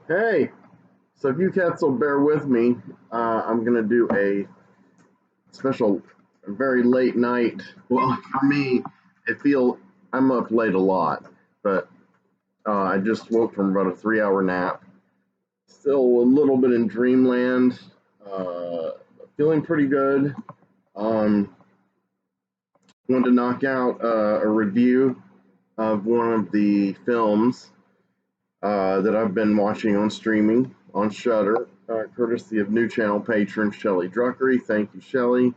Hey, so if you cats will bear with me, I'm gonna do a special, very late night. Well, for me, it feel I'm up late a lot, but I just woke from about a 3 hour nap. Still a little bit in dreamland. Uh, Feeling pretty good. Um, Wanted to knock out a review of one of the films that I've been watching on streaming on Shudder, courtesy of new channel patron Shelly Druckrey. Thank you, Shelly.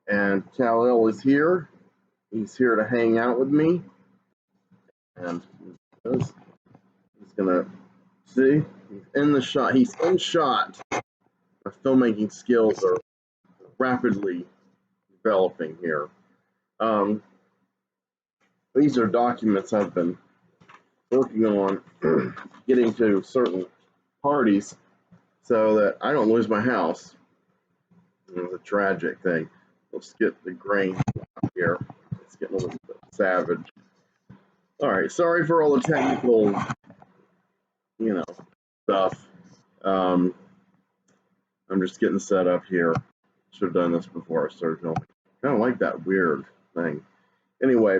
And Kal-El is here. He's here to hang out with me. And he's gonna see. He's in the shot. He's in shot. Our filmmaking skills are rapidly developing here. These are documents I've been working on getting to certain parties so that I don't lose my house. It's a tragic thing. Let's get the grain out here. It's getting a little bit savage. All right, sorry for all the technical, stuff. Um, I'm just getting set up here. Should have done this before I started filming. I don't like that weird thing. Anyway,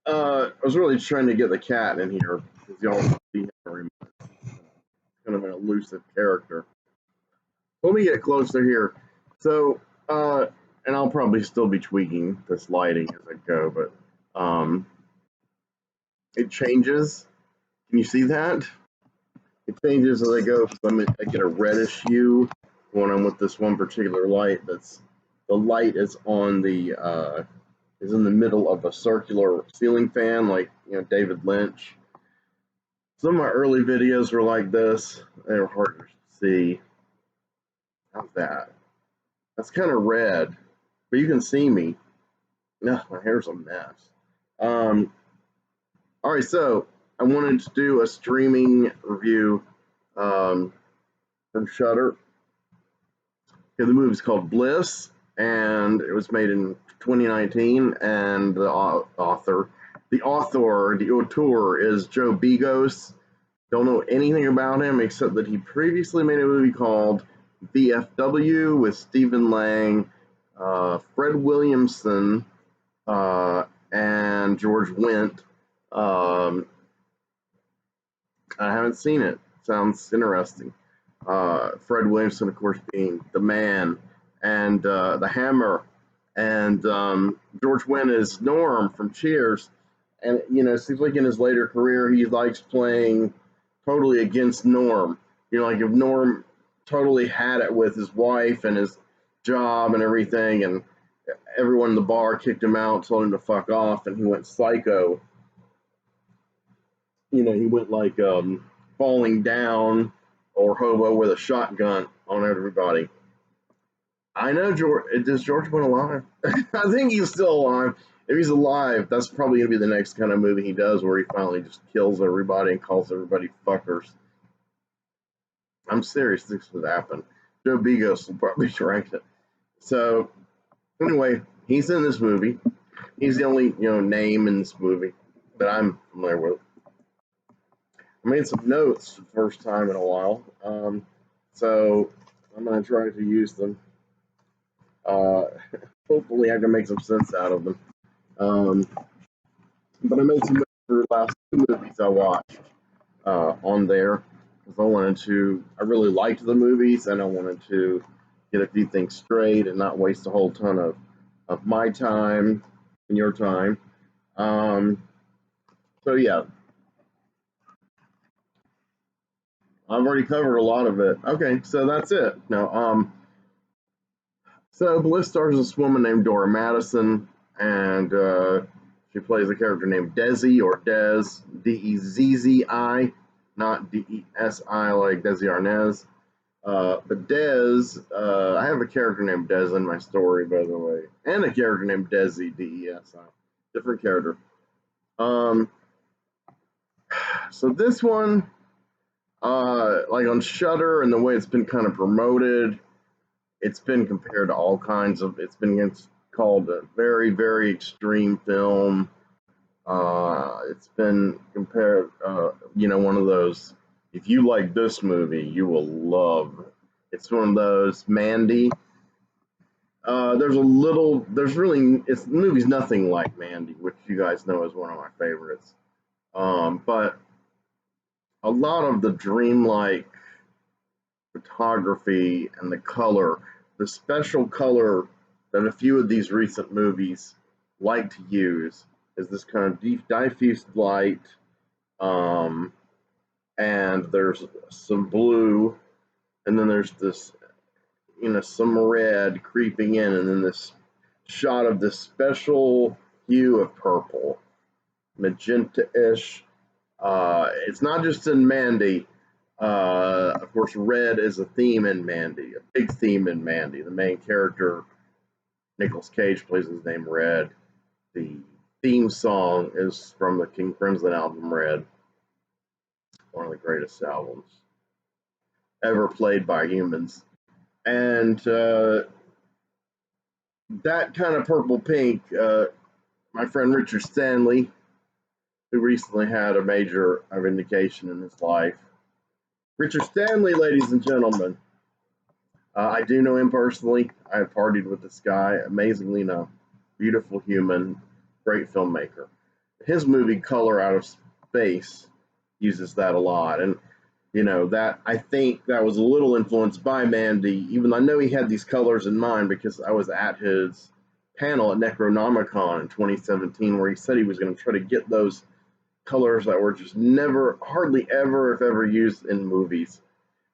I was really trying to get the cat in here because y'all see him very much. Kind of an elusive character. Let me get closer here. So, and I'll probably still be tweaking this lighting as I go, but it changes. Can you see that? It changes as I go. I get a reddish hue when I'm with this one particular light. The light is on the is in the middle of a circular ceiling fan, like David Lynch. Some of my early videos were like this. They were hard to see. How's that? That's kind of red, but you can see me. No, my hair's a mess. All right, so I wanted to do a streaming review from Shudder. Okay, the movie's called BLISS, and it was made in 2019. And the author is Joe Begos. Don't know anything about him except that he previously made a movie called VFW with Stephen Lang, Fred Williamson, and George Wendt. I haven't seen it. Sounds interesting. Fred Williamson, of course, being the man, and the Hammer, and George Wendt is Norm from Cheers. And it seems like in his later career he likes playing totally against Norm. Like if Norm totally had it with his wife and his job and everything, and everyone in the bar kicked him out, told him to fuck off, and he went psycho. He went like falling down or hobo with a shotgun on everybody. I know George. Is George Wendt alive? I think he's still alive. If he's alive, that's probably gonna be the next kind of movie he does, where he finally just kills everybody and calls everybody fuckers. I'm serious. This would happen. Joe Begos will probably direct it. So anyway, he's in this movie. He's the only name in this movie that I'm familiar with. I made some notes for the first time in a while, so I'm going to try to use them. Hopefully I can make some sense out of them. But I made some notes for the last two movies I watched on there, because I really liked the movies, and I wanted to get a few things straight and not waste a whole ton of my time and your time. So yeah, I've already covered a lot of it. Okay, so that's it. Now, so BLISS stars this woman named Dora Madison, and she plays a character named Desi, or Dez, Dezzi, not Desi like Desi Arnaz. But Dez, I have a character named Dez in my story, by the way, and a character named Desi, Desi, different character. So this one, like on Shudder and the way it's been kind of promoted, it's been compared to all kinds of. It's called a very, very extreme film. It's been compared, one of those, if you like this movie, you will love. It's one of those Mandy. There's the movie's nothing like Mandy, which you guys know is one of my favorites. But a lot of the dreamlike photography and the color, the special color that a few of these recent movies like to use, is this kind of diffused light, and there's some blue, and then there's this, some red creeping in, and then this shot of this special hue of purple, magenta-ish. It's not just in Mandy. Of course, red is a theme in Mandy, a big theme in Mandy. The main character, Nicolas Cage, plays his name Red. The theme song is from the King Crimson album Red, one of the greatest albums ever played by humans. And that kind of purple pink, my friend Richard Stanley, who recently had a major vindication in his life. Richard Stanley, ladies and gentlemen. I do know him personally. I have partied with this guy. Amazingly enough, beautiful human, great filmmaker. His movie Color Out of Space uses that a lot. And, that I think that was a little influenced by Mandy, even though I know he had these colors in mind because I was at his panel at Necronomicon in 2017 where he said he was going to try to get those colors that were just never, hardly ever, if ever, used in movies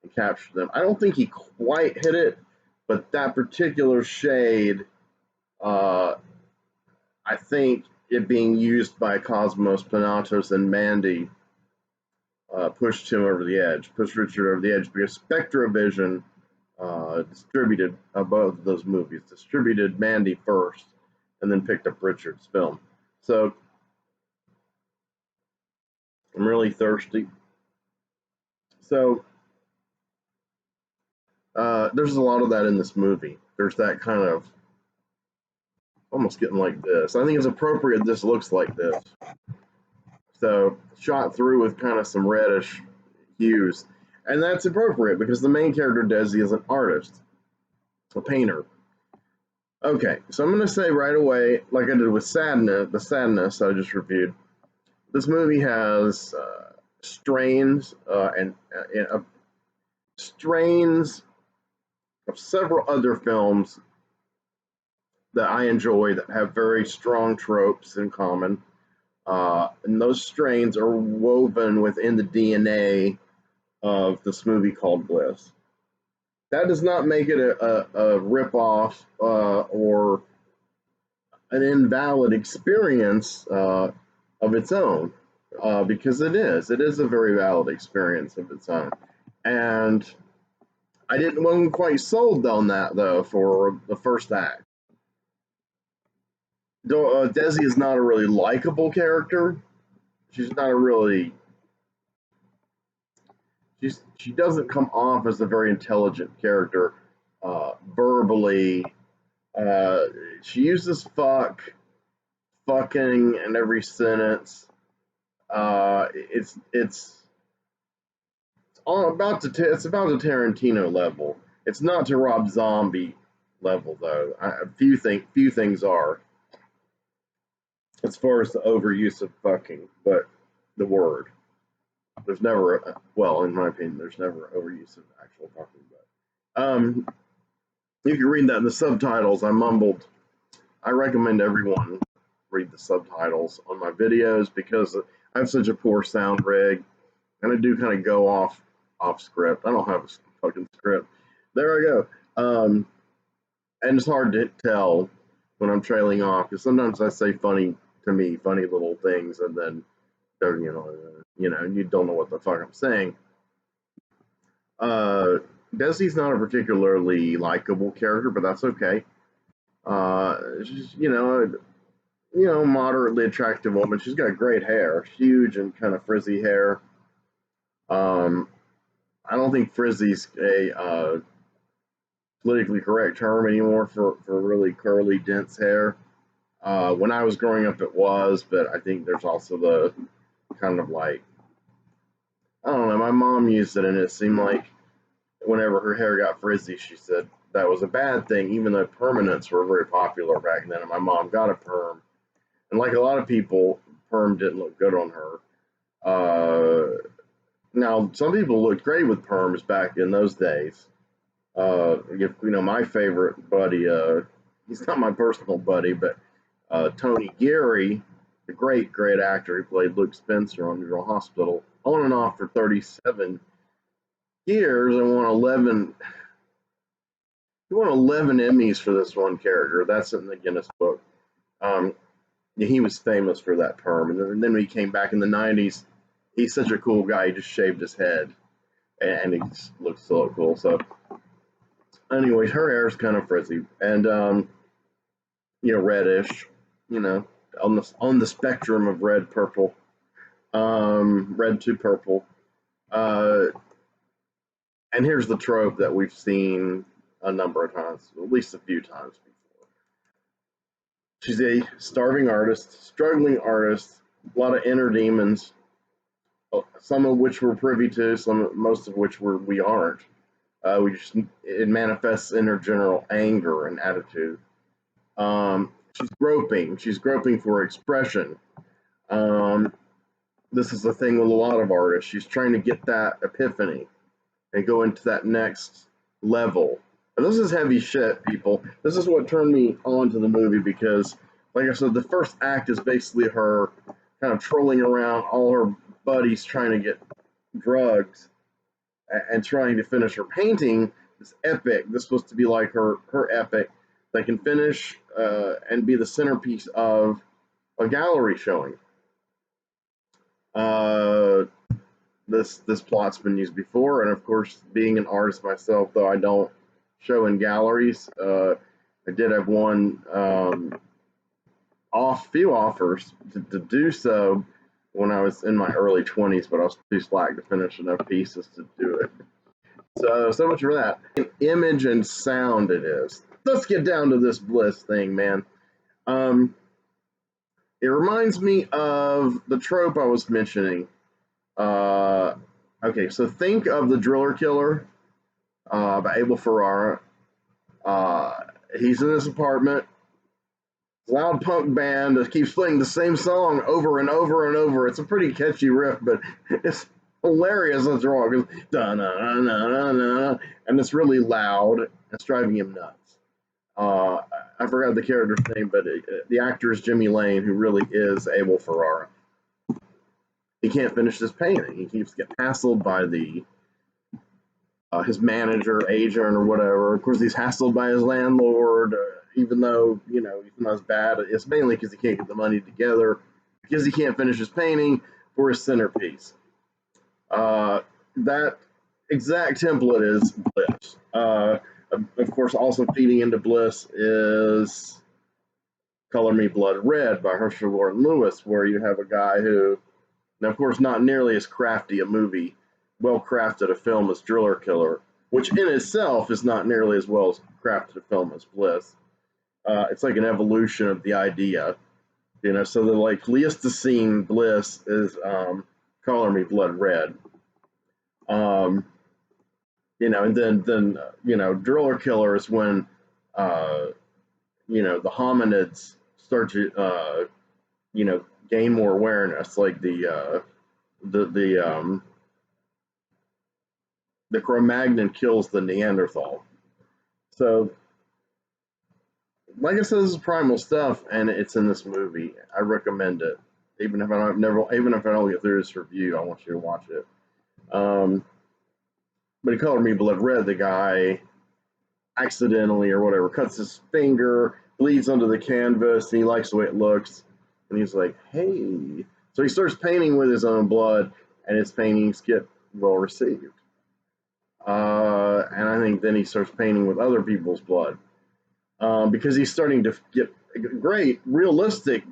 and capture them. I don't think he quite hit it, but that particular shade, I think it being used by Cosmos Panatos and Mandy pushed him over the edge, pushed Richard over the edge, because SpectraVision distributed both of those movies, distributed Mandy first, and then picked up Richard's film. So I'm really thirsty. So there's a lot of that in this movie. There's that kind of almost getting like this. I think it's appropriate this looks like this. So shot through with kind of some reddish hues. And that's appropriate because the main character, Desi, is an artist, a painter. Okay, so I'm going to say right away, like I did with the Sadness I just reviewed, this movie has strains strains of several other films that I enjoy that have very strong tropes in common. And those strains are woven within the DNA of this movie called BLISS. That does not make it a rip-off or an invalid experience of its own, because it is. It is a very valid experience of its own. And I wasn't quite sold on that, though, for the first act. Desi is not a really likable character. She's not a really... She doesn't come off as a very intelligent character verbally. She uses fucking in every sentence. It's about the Tarantino level. It's not to Rob Zombie level though. Few things are, as far as the overuse of fucking, but the word. There's never, well, in my opinion, there's never overuse of actual fucking. But you can read that in the subtitles. I mumbled. I recommend everyone read the subtitles on my videos because I have such a poor sound rig, and I do kind of go off script. I don't have a fucking script. There I go. And it's hard to tell when I'm trailing off because sometimes I say funny little things, and then you don't know what the fuck I'm saying. Desi's not a particularly likable character, but that's okay. She's, moderately attractive woman. She's got great hair, huge and kind of frizzy hair. I don't think frizzy's a politically correct term anymore for really curly, dense hair. When I was growing up, it was, but I think there's also the kind of like, I don't know, my mom used it, and it seemed like whenever her hair got frizzy, she said that was a bad thing, even though permanents were very popular back then. And my mom got a perm, and like a lot of people, perm didn't look good on her. Now, some people looked great with perms back in those days. My favorite buddy, he's not my personal buddy, but Tony Geary, the great, great actor who played Luke Spencer on General Hospital, on and off for 37 years, and he won 11 Emmys for this one character. That's in the Guinness Book. He was famous for that perm, and then when he came back in the 90s, he's such a cool guy. He just shaved his head, and he just looks so cool. So, anyways, her hair is kind of frizzy and reddish. On the spectrum of red purple, red to purple. And here's the trope that we've seen a number of times, at least a few times before. She's a starving artist, struggling artist, a lot of inner demons, some of which we're privy to, most of which we aren't. It manifests in her general anger and attitude. She's groping for expression. This is the thing with a lot of artists. She's trying to get that epiphany and go into that next level. And this is heavy shit, people. This is what turned me on to the movie because, like I said, the first act is basically her kind of trolling around all her buddies trying to get drugs and trying to finish her painting. This epic. This is supposed to be like her epic that can finish and be the centerpiece of a gallery showing. This plot's been used before, and of course, being an artist myself, though I don't show in galleries, I did have few offers to do so when I was in my early 20s, but I was too slack to finish enough pieces to do it. So much for that. Image and sound it is. Let's get down to this BLISS thing, man. It reminds me of the trope I was mentioning. Okay, so think of The Driller Killer by Abel Ferrara. He's in his apartment. Loud punk band that keeps playing the same song over and over and over. It's a pretty catchy riff, but it's hilarious as wrong. And it's really loud. It's driving him nuts. I forgot the character's name, but the actor is Jimmy Lane, who really is Abel Ferrara. He can't finish this painting. He keeps getting hassled by his manager, agent, or whatever. Of course, he's hassled by his landlord, even though he's not as bad. It's mainly because he can't get the money together, because he can't finish his painting for his centerpiece. That exact template is BLISS. Of course, also feeding into BLISS is Color Me Blood Red by Herschel Gordon Lewis, where you have a guy who, now of course not nearly as crafty a movie, well-crafted a film as Driller Killer, which in itself is not nearly as well crafted a film as BLISS. It's like an evolution of the idea, so the Pleistocene BLISS is Color Me Blood Red. And then Driller Killer is when the hominids start to gain more awareness, like the Cro-Magnon kills the Neanderthal. So, like I said, this is primal stuff, and it's in this movie. I recommend it, even if I don't get through this review. I want you to watch it. But in Color Me Blood Red, the guy accidentally or whatever cuts his finger, bleeds onto the canvas, and he likes the way it looks. And he's like, hey. So he starts painting with his own blood, and his paintings get well received. And I think then he starts painting with other people's blood. Because he's starting to get great, realistic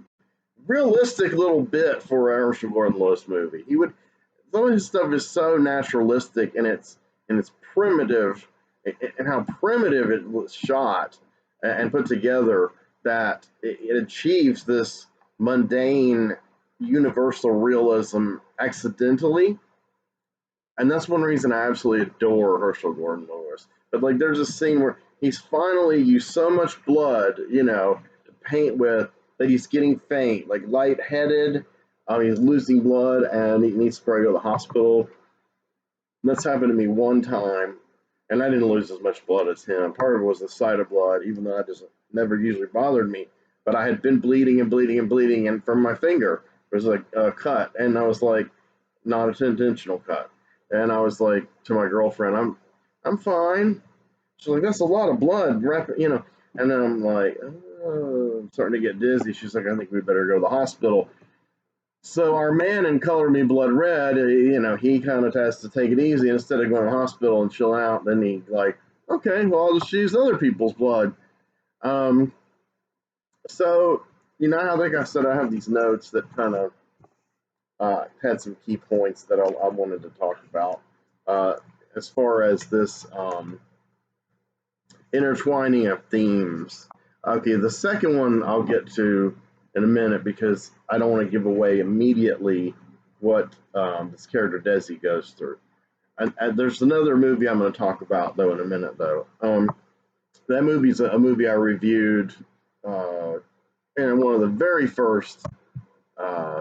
little bit for a Herschel Gordon Lewis movie. Some of his stuff is so naturalistic, and it's primitive, and how primitive it was shot and put together, that it achieves this mundane universal realism accidentally. and that's one reason I absolutely adore Herschel Gordon Lewis. But like, there's a scene where he's finally used so much blood, you know, to paint with, that he's getting faint, like lightheaded. He's losing blood, and he needs to probably go to the hospital. That's happened to me one time, and I didn't lose as much blood as him. Part of it was the sight of blood, even though that just never usually bothered me. But I had been bleeding and bleeding and bleeding, and from my finger there was like a cut, and I was like, not an intentional cut. And I was like to my girlfriend, I'm fine. She's like, that's a lot of blood, you know. And then I'm like, oh, I'm starting to get dizzy. She's like, I think we better go to the hospital. So our man in Color Me Blood Red, you know, he kind of has to take it easy. Instead of going to the hospital and chill out, then he like, okay, well, I'll just use other people's blood. So, you know, I think I said I have these notes that kind of had some key points that I wanted to talk about as far as this intertwining of themes. Okay, the second one I'll get to in a minute because I don't want to give away immediately what this character Desi goes through. And there's another movie I'm going to talk about though in a minute though. That movie's a movie I reviewed in one of the very first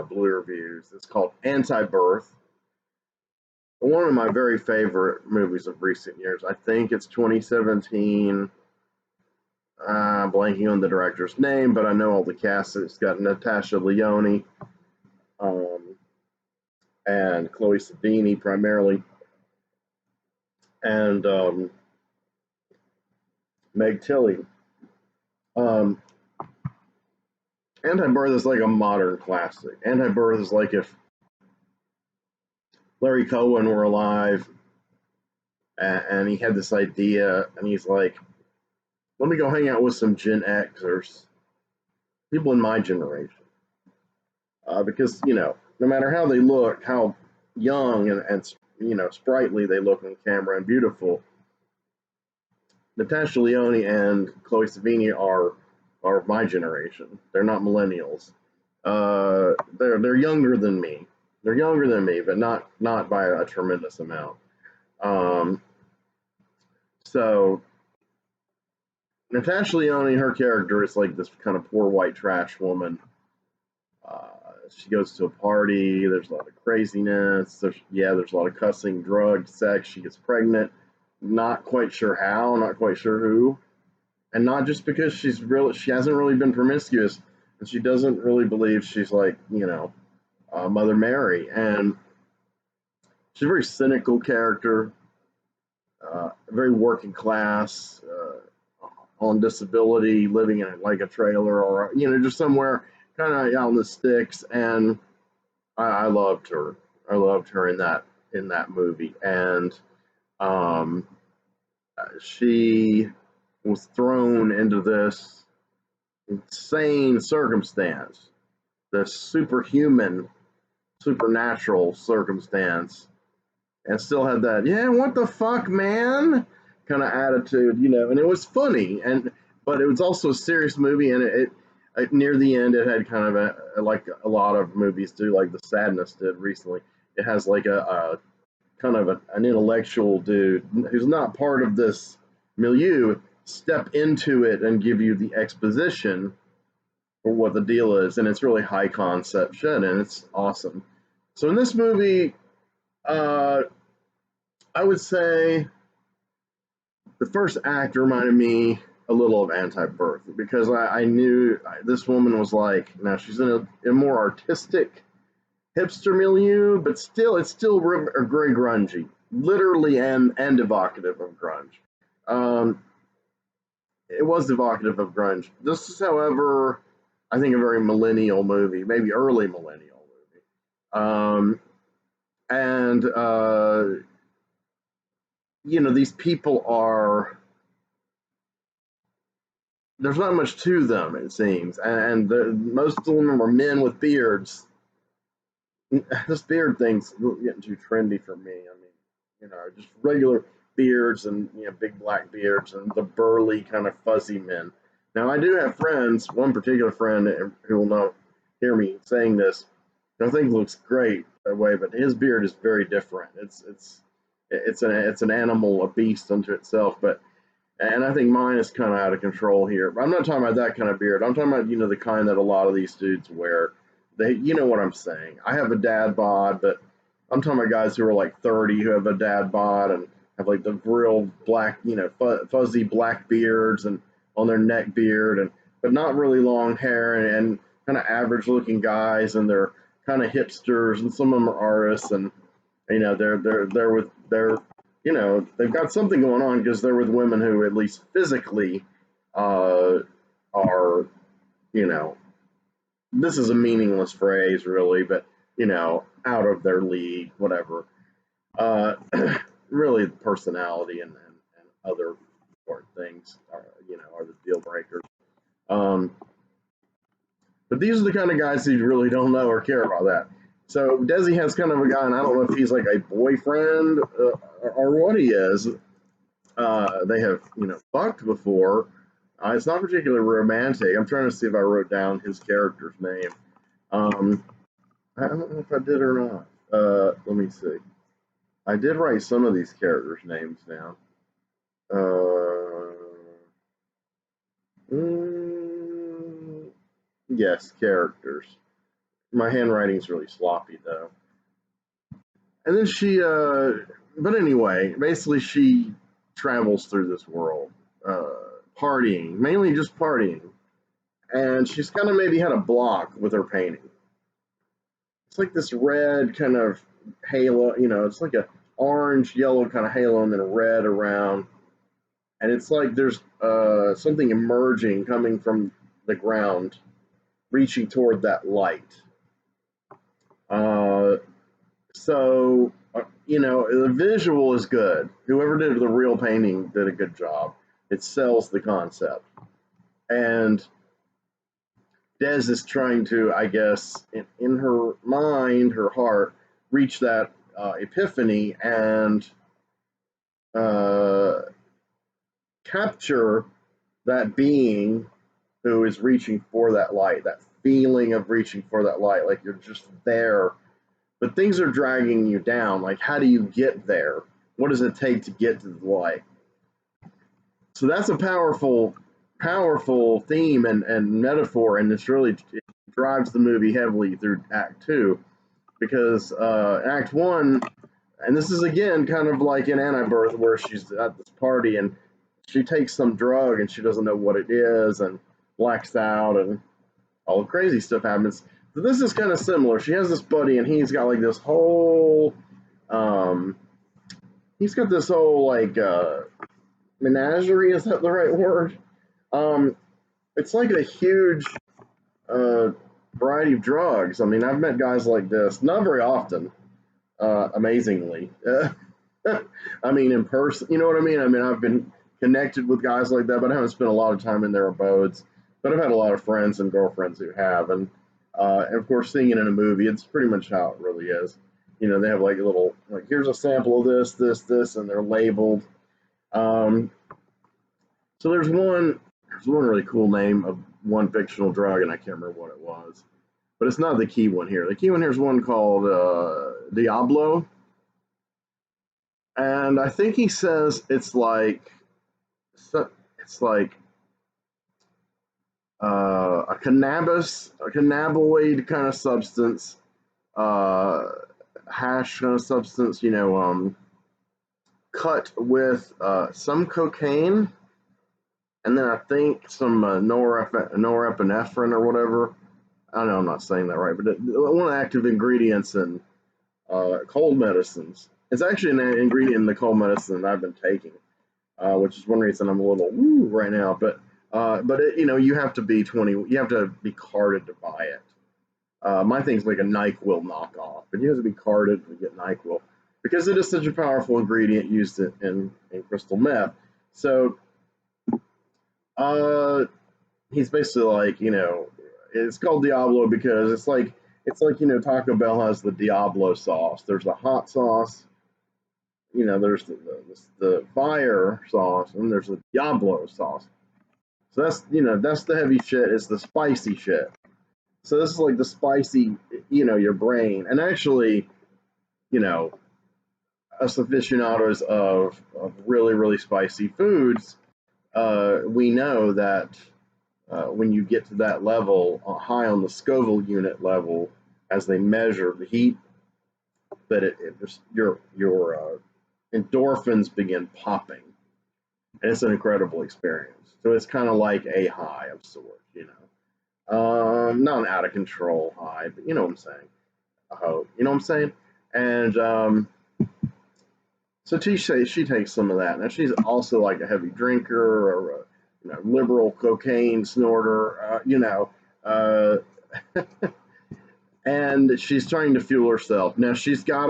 Blue reviews. It's called Anti-Birth. One of my very favorite movies of recent years. I think it's 2017. Blanking on the director's name, but I know all the cast. It's got Natasha Leone and Chloe Sevigny primarily, and Meg Tilly. Anti-Birth is like a modern classic. Anti-Birth is like if Larry Cohen were alive and he had this idea and he's like, let me go hang out with some Gen Xers, people in my generation. Because, you know, no matter how they look, how young and you know, sprightly they look on camera and beautiful, Natasha Leone and Chloe Sevigny are my generation. They're not millennials. They're younger than me. They're younger than me, but not by a tremendous amount. So Natasha Leone, her character is like this kind of poor white trash woman. She goes to a party. There's a lot of craziness. There's a lot of cussing, drugs, sex. She gets pregnant. Not quite sure how. Not quite sure who. And not just because she hasn't really been promiscuous, and she doesn't really believe she's like, you know, Mother Mary. And she's a very cynical character, very working class, on disability, living in like a trailer or, you know, just somewhere kind of out in the sticks. And I loved her. I loved her in that movie. And she was thrown into this insane circumstance, this superhuman, supernatural circumstance, and still had that, yeah, what the fuck, man, kind of attitude, you know. And it was funny, but it was also a serious movie, and it near the end, it had kind of like a lot of movies do, like The Sadness did recently. It has like a kind of an intellectual dude who's not part of this milieu step into it and give you the exposition for what the deal is, and it's really high concept shit, and it's awesome. So in this movie, I would say the first act reminded me a little of Anti-Birth because I knew this woman was like, now she's in a more artistic hipster milieu, but it's still very grungy, literally and evocative of grunge. It was evocative of grunge. This is, however, I think a very millennial movie, maybe early millennial movie. And you know, these people there's not much to them, it seems, and most of them are men with beards. This beard thing's getting too trendy for me. I mean, you know, just regular beards and, you know, big black beards and the burly kind of fuzzy men. Now, I do have friends, one particular friend who will hear me saying this, I think looks great that way, but his beard is very different. It's it's an animal, a beast unto itself. But and I think mine is kind of out of control here. But I'm not talking about that kind of beard. I'm talking about the kind that a lot of these dudes wear. They, you know what I'm saying. I have a dad bod, but I'm talking about guys who are like 30 who have a dad bod and have like the real black, fuzzy black beards and on their neck beard, and but not really long hair, and kind of average looking guys, and they're kind of hipsters, and some of them are artists, and they've got something going on because they're with women who at least physically are, this is a meaningless phrase really, but out of their league, whatever. Really, the personality and other important things are the deal breakers. But these are the kind of guys who really don't know or care about that. So Desi has kind of a guy, and I don't know if he's like a boyfriend or what he is. They have, fucked before. It's not particularly romantic. I'm trying to see if I wrote down his character's name. I don't know if I did or not. Let me see. I did write some of these characters' names down. Yes, characters. My handwriting's really sloppy though. And then she, but anyway, basically she travels through this world, partying, mainly just partying. And she's kind of maybe had a block with her painting. It's like this red kind of halo, it's like a orange, yellow kind of halo and then red around. And it's like there's something emerging coming from the ground, reaching toward that light. The visual is good. Whoever did the real painting did a good job. It sells the concept. And Des is trying to, I guess, in her mind, her heart, reach that epiphany and capture that being who is reaching for that light, that feeling of reaching for that light, like you're just there, but things are dragging you down. Like, how do you get there? What does it take to get to the light? So that's a powerful theme and metaphor, and it drives the movie heavily through Act 2, because Act 1, and this is again kind of like in Anti-Birth, where she's at this party and she takes some drug and she doesn't know what it is and blacks out and all the crazy stuff happens. So this is kind of similar. She has this buddy and he's got like this whole, menagerie, is that the right word? It's like a huge variety of drugs. I mean, I've met guys like this, not very often, amazingly. I mean, in person, you know what I mean? I mean, I've been connected with guys like that, but I haven't spent a lot of time in their abodes. But I've had a lot of friends and girlfriends who have, and of course, seeing it in a movie, it's pretty much how it really is. They have like a little, like, here's a sample of this, and they're labeled. So there's one really cool name of one fictional drug, and I can't remember what it was, but it's not the key one here. The key one here is one called Diablo, and I think he says it's like a cannabinoid kind of substance, hash kind of substance, cut with some cocaine, and then I think some norepinephrine or whatever. I know I'm not saying that right, but one of the active ingredients in cold medicines. It's actually an ingredient in the cold medicine that I've been taking, which is one reason I'm a little woo right now. But you have to be 20. You have to be carded to buy it. My thing's like a NyQuil knockoff, but you have to be carded to get NyQuil because it is such a powerful ingredient used in crystal meth. So he's basically like, it's called Diablo because it's like Taco Bell has the Diablo sauce. There's the hot sauce, there's the fire sauce, and there's the Diablo sauce. So that's the heavy shit. It's the spicy shit. So this is like the spicy, your brain. And actually, us aficionados of really, really spicy foods, we know that when you get to that level, high on the Scoville unit level, as they measure the heat, that your endorphins begin popping, and it's an incredible experience. So it's kind of like a high of sorts, you know, not an out of control high, but you know what I'm saying. I hope you know what I'm saying. And so she takes some of that. Now she's also like a heavy drinker or a liberal cocaine snorter, uh, and she's trying to fuel herself. Now she's got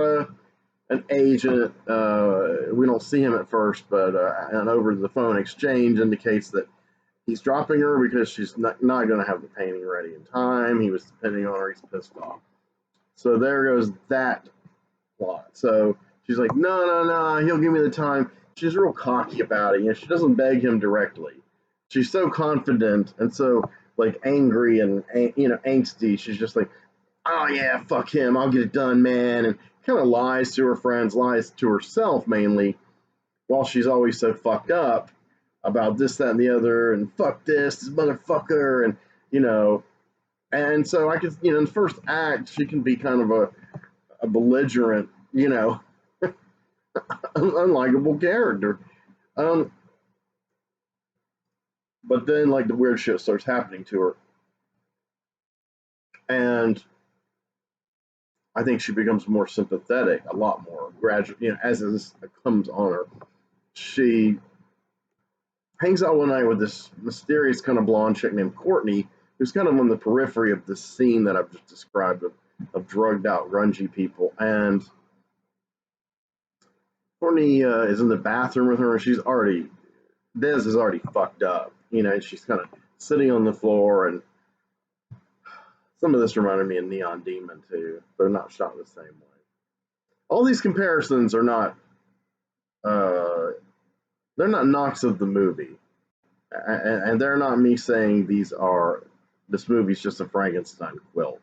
an agent. We don't see him at first, but an over the phone exchange indicates that he's dropping her because she's not going to have the painting ready in time. He was depending on her. He's pissed off. So there goes that plot. So she's like, no, he'll give me the time. She's real cocky about it. You know, she doesn't beg him directly. She's so confident and so like angry and angsty. She's just like, oh yeah, fuck him. I'll get it done, man. And kind of lies to her friends, lies to herself mainly, while she's always so fucked up about this, that, and the other, and fuck this motherfucker, and you know. And so I could, in the first act, she can be kind of a belligerent, unlikable character. But then, like, the weird shit starts happening to her. And I think she becomes more sympathetic, a lot more gradually, as this comes on her. She hangs out one night with this mysterious kind of blonde chick named Courtney, who's kind of on the periphery of the scene that I've just described of drugged out, grungy people. And Courtney is in the bathroom with her, and Des is already fucked up. She's kind of sitting on the floor, and some of this reminded me of Neon Demon too. They're not shot the same way. All these comparisons are not, they're not knocks of the movie. And they're not me saying this movie's just a Frankenstein quilt.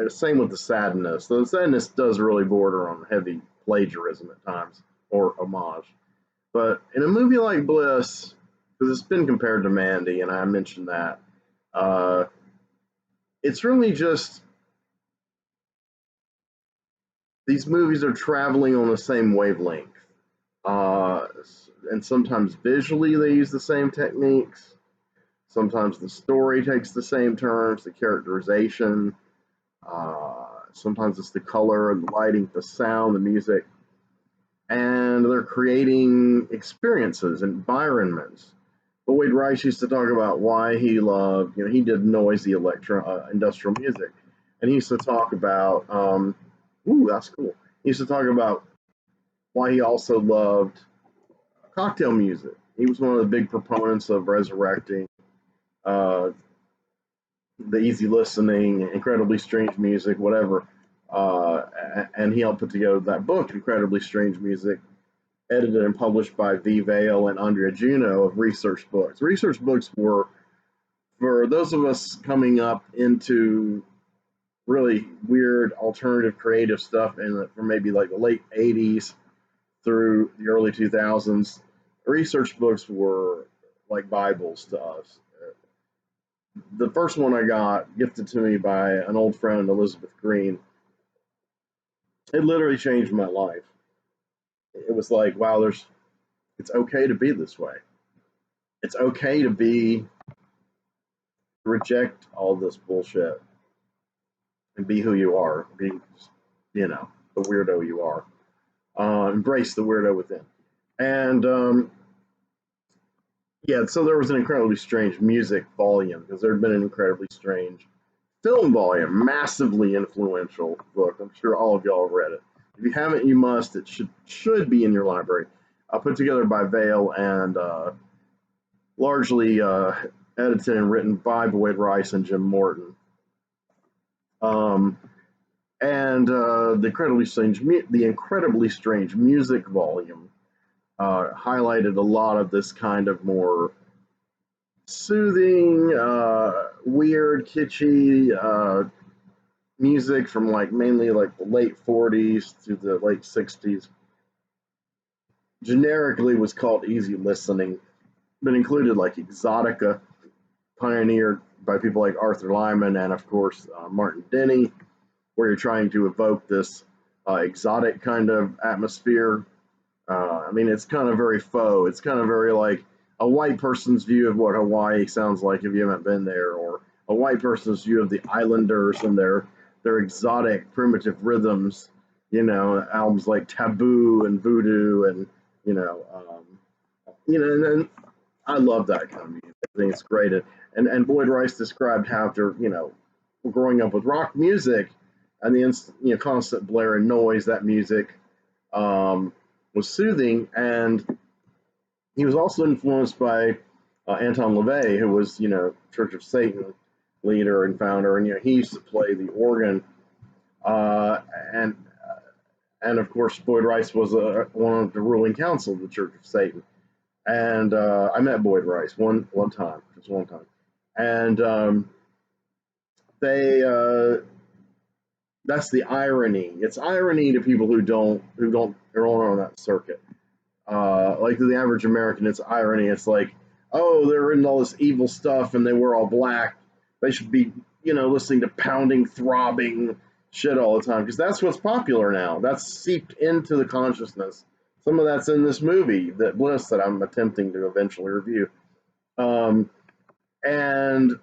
Same with the sadness. The sadness does really border on heavy plagiarism at times, or homage. But in a movie like Bliss, because it's been compared to Mandy, and I mentioned that, it's really just these movies are traveling on the same wavelength. And sometimes visually they use the same techniques. Sometimes the story takes the same turns, the characterization. Sometimes it's the color, the lighting, the sound, the music. And they're creating experiences, environments. Boyd Rice used to talk about why he loved, he did noisy industrial music. And he used to talk about, that's cool. He used to talk about why he also loved cocktail music. He was one of the big proponents of resurrecting the easy listening, incredibly strange music, whatever. And he helped put together that book, Incredibly Strange Music, edited and published by V. Vale and Andrea Juno of Research Books. Research Books were, for those of us coming up into really weird alternative creative stuff from maybe like the late 80s through the early 2000s, research books were like Bibles to us. The first one I got gifted to me by an old friend, Elizabeth Green, it literally changed my life. It was like, wow, it's okay to be this way. It's okay to reject all this bullshit and be who you are, be, the weirdo you are. Embrace the weirdo within. And so there was an incredibly strange music volume, because there had been an incredibly strange film volume, massively influential book. I'm sure all of y'all have read it. If you haven't, you must. It should be in your library. Put together by Vale and largely edited and written by Boyd Rice and Jim Morton. And the incredibly strange music volume highlighted a lot of this kind of more soothing, weird, kitschy, music from like mainly like the late 40s to the late 60s generically was called easy listening, but included like exotica, pioneered by people like Arthur Lyman and of course Martin Denny, where you're trying to evoke this exotic kind of atmosphere. I mean, it's kind of very faux. It's kind of very like a white person's view of what Hawaii sounds like if you haven't been there, or a white person's view of the islanders and their exotic primitive rhythms. You know, albums like Taboo and Voodoo, and and I love that kind of music. I think it's great. And Boyd Rice described how after growing up with rock music and the constant blare and noise, that music was soothing, and he was also influenced by Anton LaVey, who was Church of Satan leader and founder, and he used to play the organ, uh, and and of course Boyd Rice was one of the ruling council of the Church of Satan, and I met Boyd Rice one time, just one time, and they that's the irony. It's irony to people who aren't on that circuit. Like to the average American, it's irony. It's like, oh, they're in all this evil stuff and they wear all black. They should be, listening to pounding, throbbing shit all the time because that's what's popular now. That's seeped into the consciousness. Some of that's in this movie, that Bliss, that I'm attempting to eventually review. And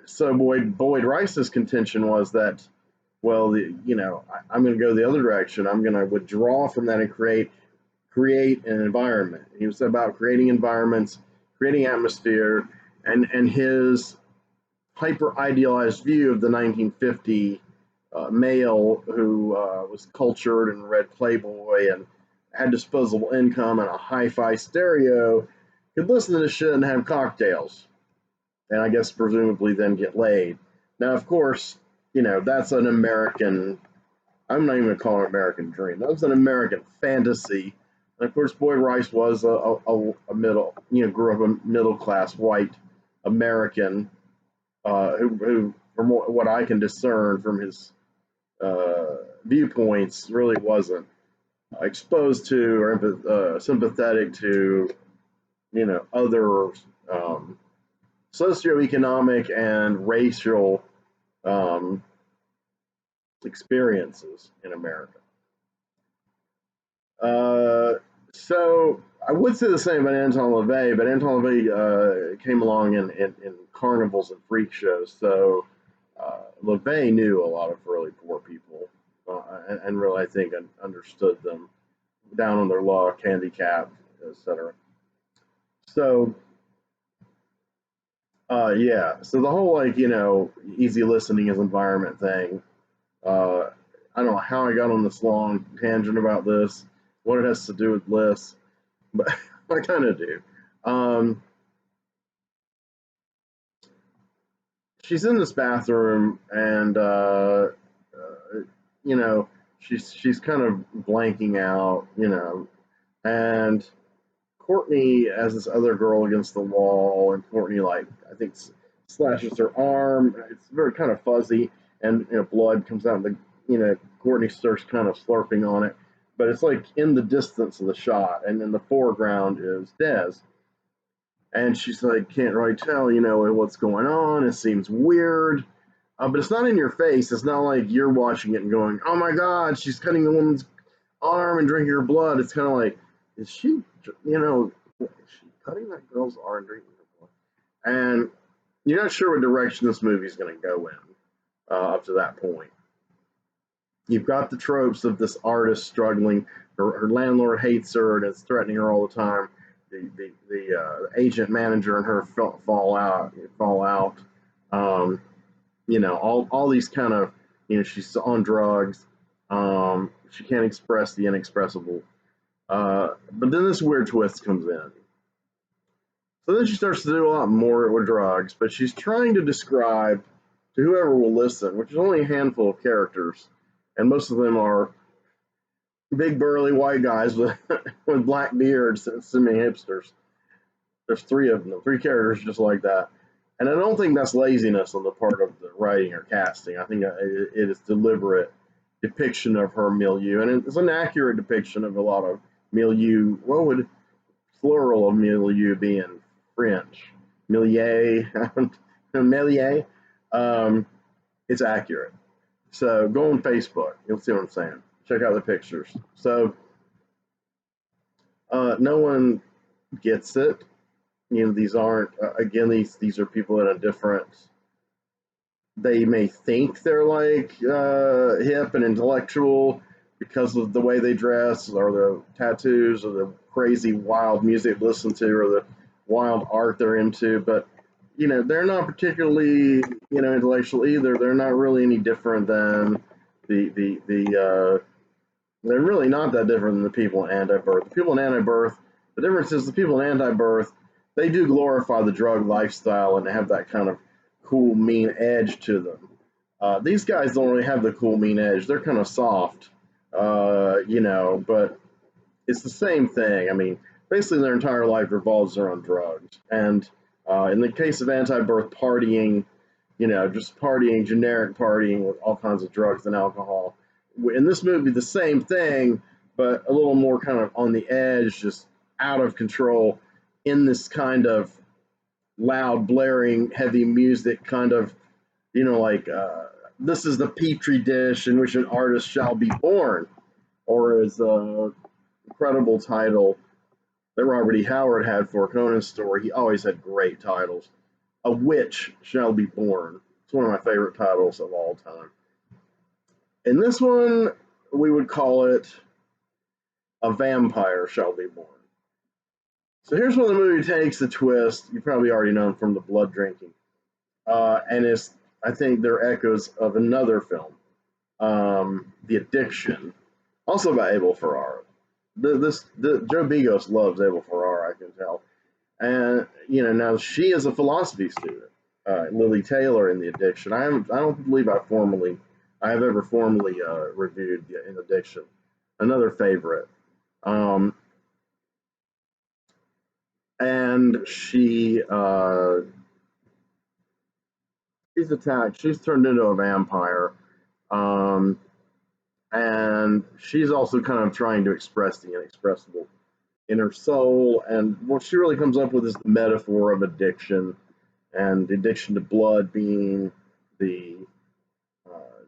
so Boyd Rice's contention was that, well, I'm going to go the other direction. I'm going to withdraw from that and create an environment. He was about creating environments, creating atmosphere, and his hyper idealized view of the 1950 male who was cultured and read Playboy and had disposable income and a hi-fi stereo could listen to this shit and have cocktails, and I guess presumably then get laid. Now, of course, that's an American. I'm not even going to call it an American dream. That was an American fantasy. And of course, Boyd Rice was a middle, grew up a middle class white American who, from what I can discern from his viewpoints, really wasn't exposed to or sympathetic to, other socioeconomic and racial experiences in America. So I would say the same about Anton LaVey, but Anton LaVey came along in carnivals and freak shows. So LaVey knew a lot of really poor people and really, I think, understood them down on their luck, handicapped, etc. So, yeah. So the whole, easy listening is environment thing. I don't know how I got on this long tangent about this, what it has to do with Bliss, but I kind of do. She's in this bathroom, and she's kind of blanking out, and Courtney has this other girl against the wall, and Courtney, I think, slashes her arm. It's very kind of fuzzy, and blood comes out, and Courtney starts kind of slurping on it, but it's like in the distance of the shot, and in the foreground is Des, and she's like, can't really tell, what's going on. It seems weird, but it's not in your face. It's not like you're watching it and going, oh my God, she's cutting a woman's arm and drinking her blood. It's kind of like, is she cutting that girl's arm and drinking her blood? And you're not sure what direction this movie's going to go in up to that point. You've got the tropes of this artist struggling. Her landlord hates her and is threatening her all the time. The agent manager and her fall out. All these kind of, she's on drugs. She can't express the inexpressible. But then this weird twist comes in. So then she starts to do a lot more with drugs, but she's trying to describe to whoever will listen, which is only a handful of characters, and most of them are big burly white guys with black beards, semi hipsters. There's three of them, three characters just like that. And I don't think that's laziness on the part of the writing or casting. I think it is deliberate depiction of her milieu, and it's an accurate depiction of a lot of milieu. What would plural of milieu be in French? Milieu, milieu. Um, it's accurate. So go on Facebook. You'll see what I'm saying. Check out the pictures. So no one gets it. You know, these aren't again. These are people in a different. They may think they're like hip and intellectual because of the way they dress, or the tattoos, or the crazy wild music they listen to, or the wild art they're into. But you know, they're not particularly intellectual either. They're not really any different than the they're really not that different than the people in Anti-Birth. The people in Anti-Birth, the difference is the people in Anti-Birth, they do glorify the drug lifestyle and have that kind of cool, mean edge to them. These guys don't really have the cool, mean edge. They're kind of soft, but it's the same thing. I mean, basically their entire life revolves around drugs. And in the case of Anti-Birth, partying, just partying, generic partying with all kinds of drugs and alcohol. In this movie, the same thing, but a little more kind of on the edge, just out of control in this kind of loud, blaring, heavy music kind of, this is the petri dish in which an artist shall be born, or as the incredible title that Robert E. Howard had for Conan's story. He always had great titles. A Witch Shall Be Born. It's one of my favorite titles of all time. In this one, we would call it A Vampire Shall Be Born. So here's where the movie takes a twist. You probably already know from the blood drinking. And I think they're echoes of another film, The Addiction, also by Abel Ferrara. Joe Begos loves Abel Ferrara, I can tell. And, now she is a philosophy student, Lily Taylor in The Addiction. I don't believe I have ever formally reviewed In Addiction. Another favorite. And she's attacked. She's turned into a vampire. And she's also kind of trying to express the inexpressible in her soul. And what she really comes up with is the metaphor of addiction, and the addiction to blood being the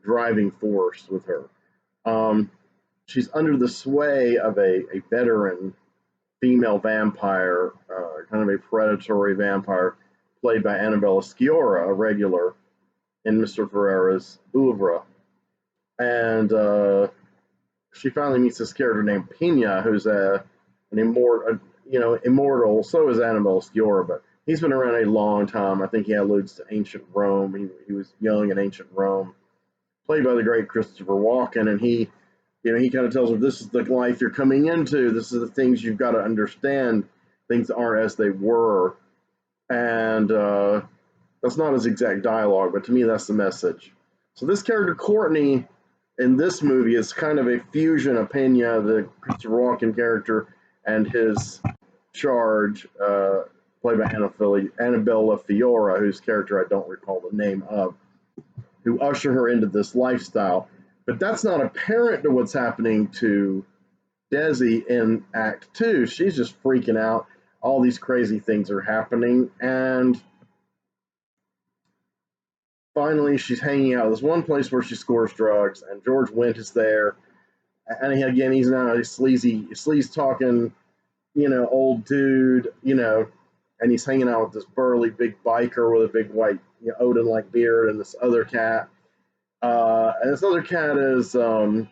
driving force with her. She's under the sway of a veteran female vampire, kind of a predatory vampire, played by Annabella Sciorra, a regular in Mr. Ferrara's oeuvre. And she finally meets this character named Pina, who's an immortal. So is Annabella Sciorra, but he's been around a long time. I think he alludes to ancient Rome. He was young in ancient Rome, played by the great Christopher Walken, and he kind of tells her, this is the life you're coming into. This is the things you've got to understand. Things aren't as they were. And that's not his exact dialogue, but to me, that's the message. So this character, Courtney, in this movie is kind of a fusion of Pena, the Christopher Walken character, and his charge, played by Annabella Fiora, whose character I don't recall the name of, who usher her into this lifestyle. But that's not apparent to what's happening to Desi in Act 2. She's just freaking out. All these crazy things are happening. And finally, she's hanging out at this one place where she scores drugs, and George Wendt is there. And again, he's not a sleaze talking, old dude, and he's hanging out with this burly big biker with a big white, Odin-like beard, and this other cat. And this other cat is a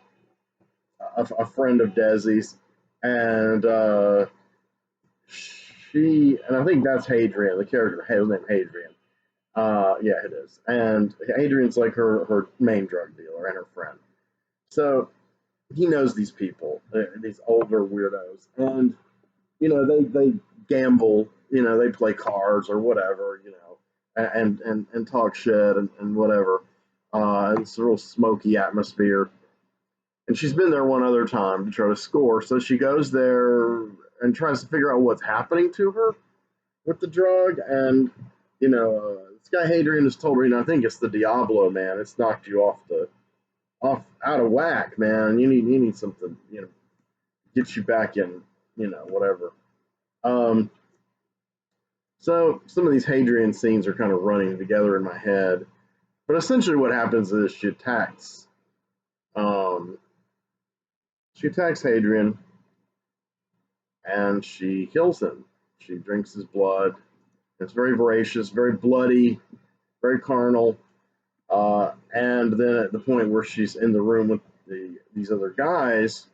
friend of Desi's, and I think that's Hadrian, the character. His name Hadrian. Yeah, it is. And Hadrian's like her main drug dealer and her friend. So he knows these people, these older weirdos, and they gamble, they play cards or whatever, and talk shit and whatever. It's a real smoky atmosphere. And she's been there one other time to try to score, so she goes there and tries to figure out what's happening to her with the drug. And this guy Hadrian has told her, I think it's the Diablo, man. It's knocked you out of whack, man. You need something, get you back in, whatever. So some of these Hadrian scenes are kind of running together in my head, but essentially what happens is she attacks Hadrian, and she kills him. She drinks his blood. It's very voracious, very bloody, very carnal. And then at the point where she's in the room with these other guys,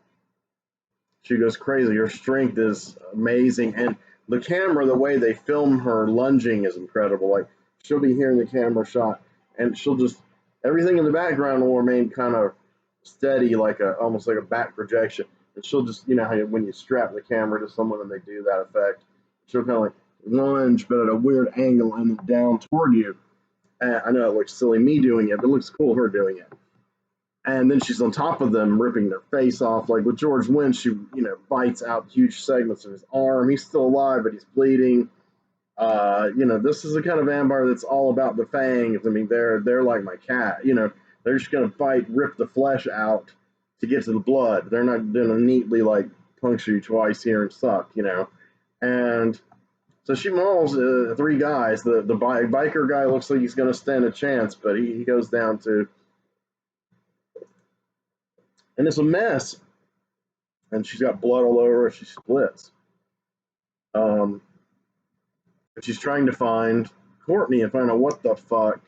she goes crazy. Her strength is amazing. And the camera, the way they film her lunging is incredible. Like, she'll be here in the camera shot, and she'll just, everything in the background will remain kind of steady, almost like a back projection. And she'll just, how when you strap the camera to someone and they do that effect, she'll kind of like lunge, but at a weird angle and then down toward you. And I know it looks silly me doing it, but it looks cool her doing it. And then she's on top of them, ripping their face off. Like with George Wendt, she, bites out huge segments of his arm. He's still alive, but he's bleeding. This is the kind of vampire that's all about the fangs. I mean, they're like my cat. They're just gonna bite, rip the flesh out to get to the blood. They're not gonna neatly like puncture you twice here and suck. And so she mauls 3 guys. The biker guy looks like he's gonna stand a chance, but he goes down too. And it's a mess. And she's got blood all over her. She splits. She's trying to find Courtney and find out what the fuck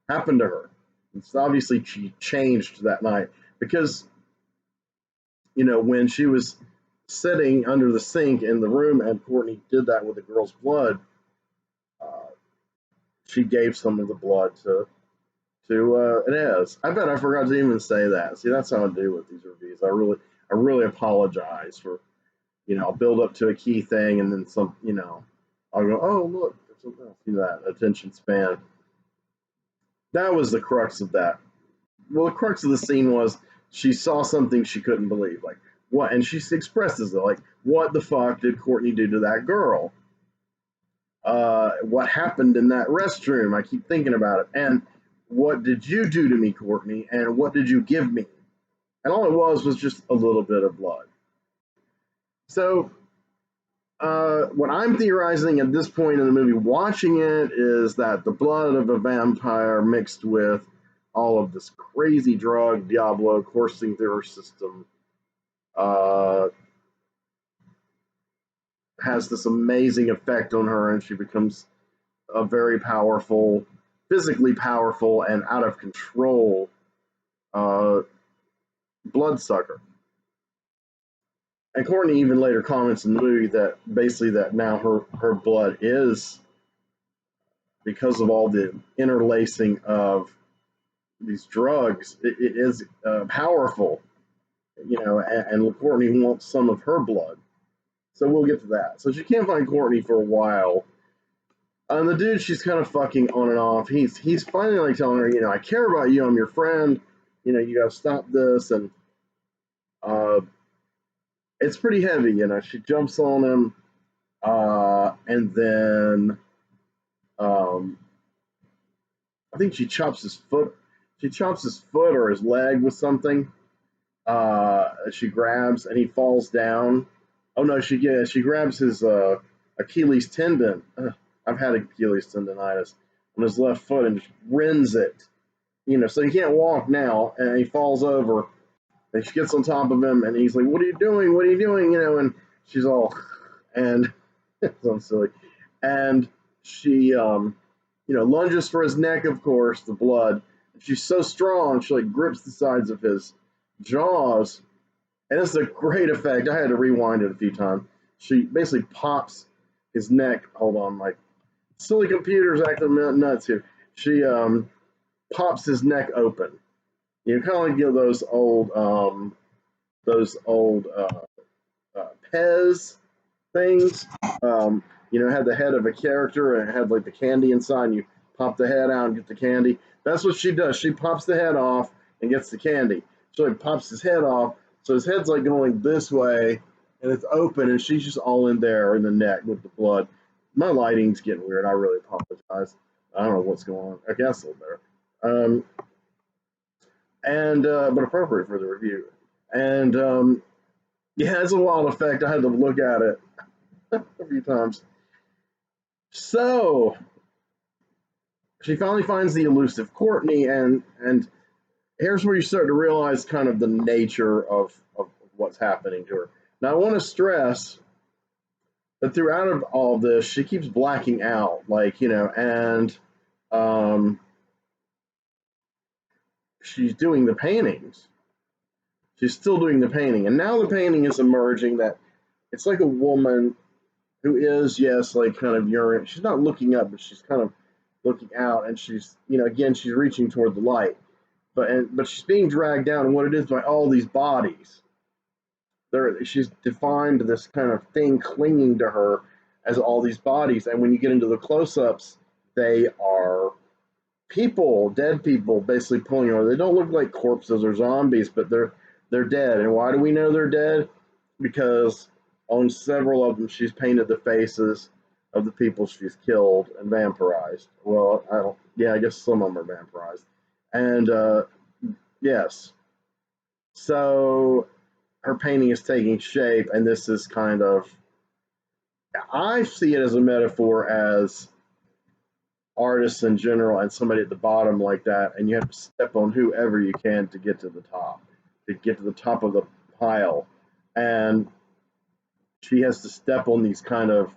happened to her. It's obviously she changed that night because, when she was sitting under the sink in the room and Courtney did that with the girl's blood, she gave some of the blood to Inez. I bet I forgot to even say that. See, that's how I do with these reviews. I really apologize for, I'll build up to a key thing and then some, I'll go, oh, look, there's something else. See that attention span. That was the crux of that. Well, the crux of the scene was she saw something she couldn't believe. Like, what? And she expresses it. Like, what the fuck did Courtney do to that girl? What happened in that restroom? I keep thinking about it. And what did you do to me, Courtney? And what did you give me? And all it was just a little bit of blood. So, what I'm theorizing at this point in the movie, watching it, is that the blood of a vampire mixed with all of this crazy drug, Diablo, coursing through her system, has this amazing effect on her, and she becomes a very powerful, physically powerful, and out of control bloodsucker. And Courtney even later comments in the movie that basically that now her blood is, because of all the interlacing of these drugs, it is powerful, and Courtney wants some of her blood. So we'll get to that. So she can't find Courtney for a while. And the dude she's kind of fucking on and off, he's finally like telling her, I care about you, I'm your friend, you gotta stop this. And it's pretty heavy, she jumps on him, and then I think she chops his foot or his leg with something. She grabs and he falls down. Oh no, she grabs his Achilles tendon. I've had Achilles tendonitis on his left foot and just rends it. So he can't walk now, and he falls over. And she gets on top of him, and he's like, "What are you doing? What are you doing?" And she's all, and it's so silly. And she, lunges for his neck, of course, the blood. She's so strong, she like grips the sides of his jaws, and it's a great effect. I had to rewind it a few times. She basically pops his neck. Hold on, like silly computers acting nuts here. She pops his neck open. Kind of like those old Pez things. Had the head of a character and it had like the candy inside, and you pop the head out and get the candy. That's what she does. She pops the head off and gets the candy. So like pops his head off, so his head's like going this way, and it's open, and she's just all in there in the neck with the blood. My lighting's getting weird. I really apologize. I don't know what's going on. I guess a little better. But appropriate for the review. And yeah, it's a wild effect. I had to look at it a few times. So she finally finds the elusive Courtney, and here's where you start to realize kind of the nature of what's happening to her. Now, I want to stress that throughout of all this, she keeps blacking out, like, you know, and she's doing the paintings. She's still doing the painting, and now the painting is emerging that it's like a woman who is, yes, like kind of urine. She's not looking up, but she's kind of looking out, and she's, you know, again, she's reaching toward the light, but she's being dragged down, and what it is by all these bodies. She's defined this kind of thing clinging to her as all these bodies, and when you get into the close-ups, they are people, dead people, basically pulling her. They don't look like corpses or zombies, but they're dead. And why do we know they're dead? Because on several of them, she's painted the faces of the people she's killed and vampirized. Well, I guess some of them are vampirized. And yes, so her painting is taking shape, and this is kind of, I see it as a metaphor as artists in general and somebody at the bottom like that, and you have to step on whoever you can to get to the top of the pile. And she has to step on these kind of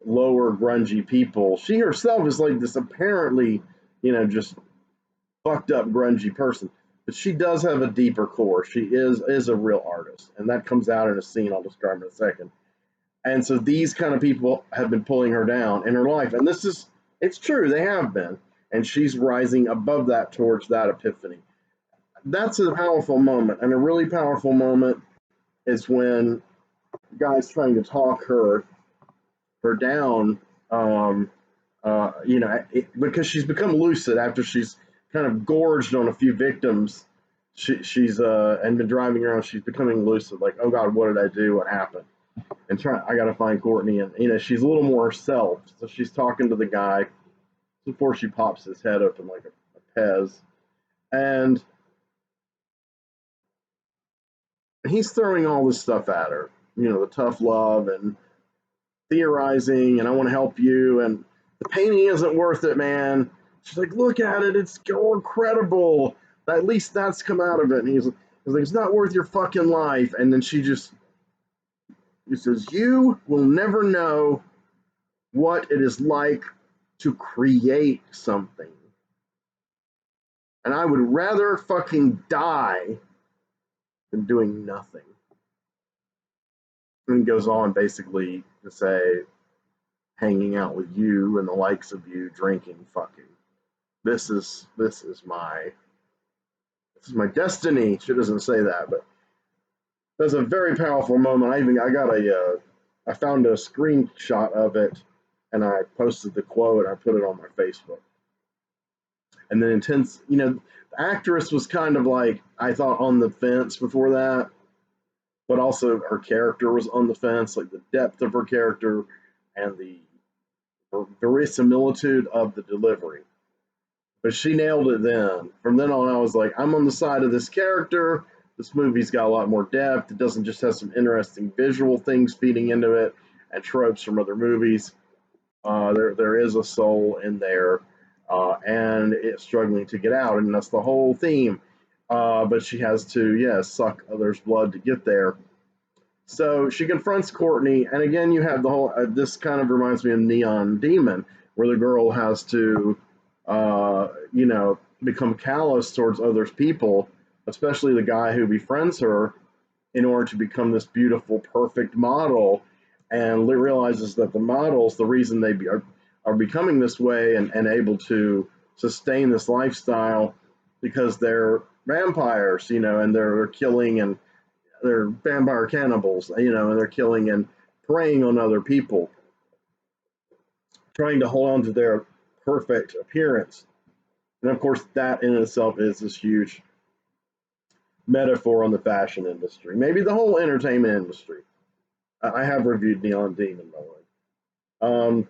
lower grungy people. She herself is like this apparently, you know, just fucked up grungy person, but she does have a deeper core. She is a real artist, and that comes out in a scene I'll describe in a second. And so these kind of people have been pulling her down in her life, and it's true, they have been, and she's rising above that towards that epiphany. That's a powerful moment, and a really powerful moment is when the guy's trying to talk her down, because she's become lucid after she's kind of gorged on a few victims. She's and been driving around. She's becoming lucid, like, oh God, what did I do? What happened? And I got to find Courtney, and you know, she's a little more herself. So she's talking to the guy before she pops his head open like a Pez, and he's throwing all this stuff at her. You know, the tough love and theorizing, and I want to help you, and the painting isn't worth it, man. She's like, look at it, it's incredible. At least that's come out of it. And he's like, it's not worth your fucking life. And then she says, you will never know what it is like to create something. And I would rather fucking die than doing nothing. And he goes on basically to say, hanging out with you and the likes of you, drinking, fucking. This is my destiny. She doesn't say that, but that's a very powerful moment. I found a screenshot of it, and I posted the quote. I put it on my Facebook. And then the actress was kind of like, I thought, on the fence before that, but also her character was on the fence, like the depth of her character and the verisimilitude of the delivery. But she nailed it then. From then on, I was like, I'm on the side of this character. This movie's got a lot more depth. It doesn't just have some interesting visual things feeding into it and tropes from other movies. There is a soul in there, and it's struggling to get out, and that's the whole theme. But she has to, suck others' blood to get there. So she confronts Courtney, and again, you have the whole. This kind of reminds me of Neon Demon, where the girl has to, become callous towards other people, especially the guy who befriends her, in order to become this beautiful, perfect model, and realizes that the models, the reason they are becoming this way and able to sustain this lifestyle, because they're vampires, and they're killing, and they're vampire cannibals, and they're killing and preying on other people, trying to hold on to their perfect appearance. And of course, that in itself is this huge metaphor on the fashion industry, maybe the whole entertainment industry. I have reviewed Neon Demon, by the way.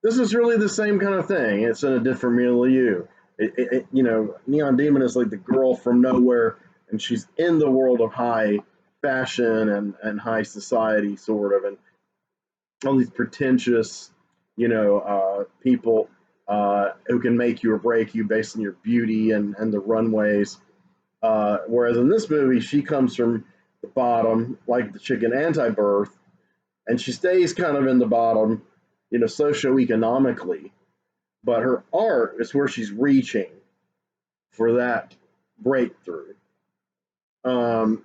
this is really the same kind of thing. It's in a different milieu. You know, Neon Demon is like the girl from nowhere, and she's in the world of high fashion and high society, sort of, and all these pretentious, you know, people who can make you or break you based on your beauty and the runways. Whereas in this movie, she comes from the bottom, like the chicken anti-birth, and she stays kind of in the bottom, you know, socioeconomically. But her art is where she's reaching for that breakthrough. Um,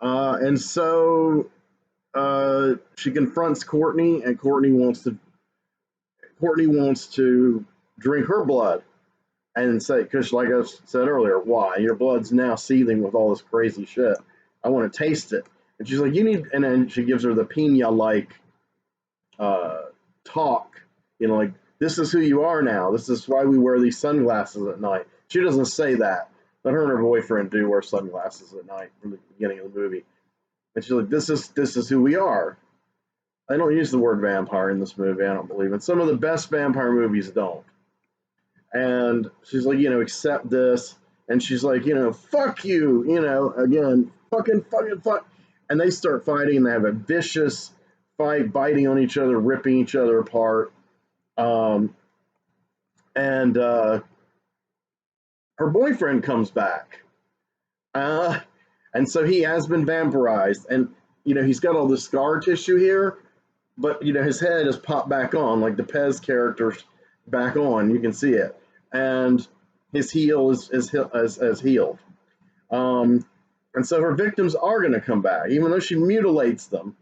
and so she confronts Courtney, and Courtney wants to drink her blood and say, because like I said earlier, why your blood's now seething with all this crazy shit. I want to taste it. And she's like, you need, and then she gives her the Pina like talk, you know, like, this is who you are now. This is why we wear these sunglasses at night. She doesn't say that, but her and her boyfriend do wear sunglasses at night from the beginning of the movie. And she's like, this is who we are. I don't use the word vampire in this movie, I don't believe. And some of the best vampire movies don't. And she's like, you know, accept this. And she's like, you know, fuck you, you know, again, fucking. And they start fighting, and they have a vicious fight, biting on each other, ripping each other apart. And her boyfriend comes back. And so he has been vampirized. And, you know, he's got all the scar tissue here, but, you know, his head is popped back on, like the Pez character's back on. You can see it. And his heel is healed. And so her victims are going to come back, even though she mutilates them.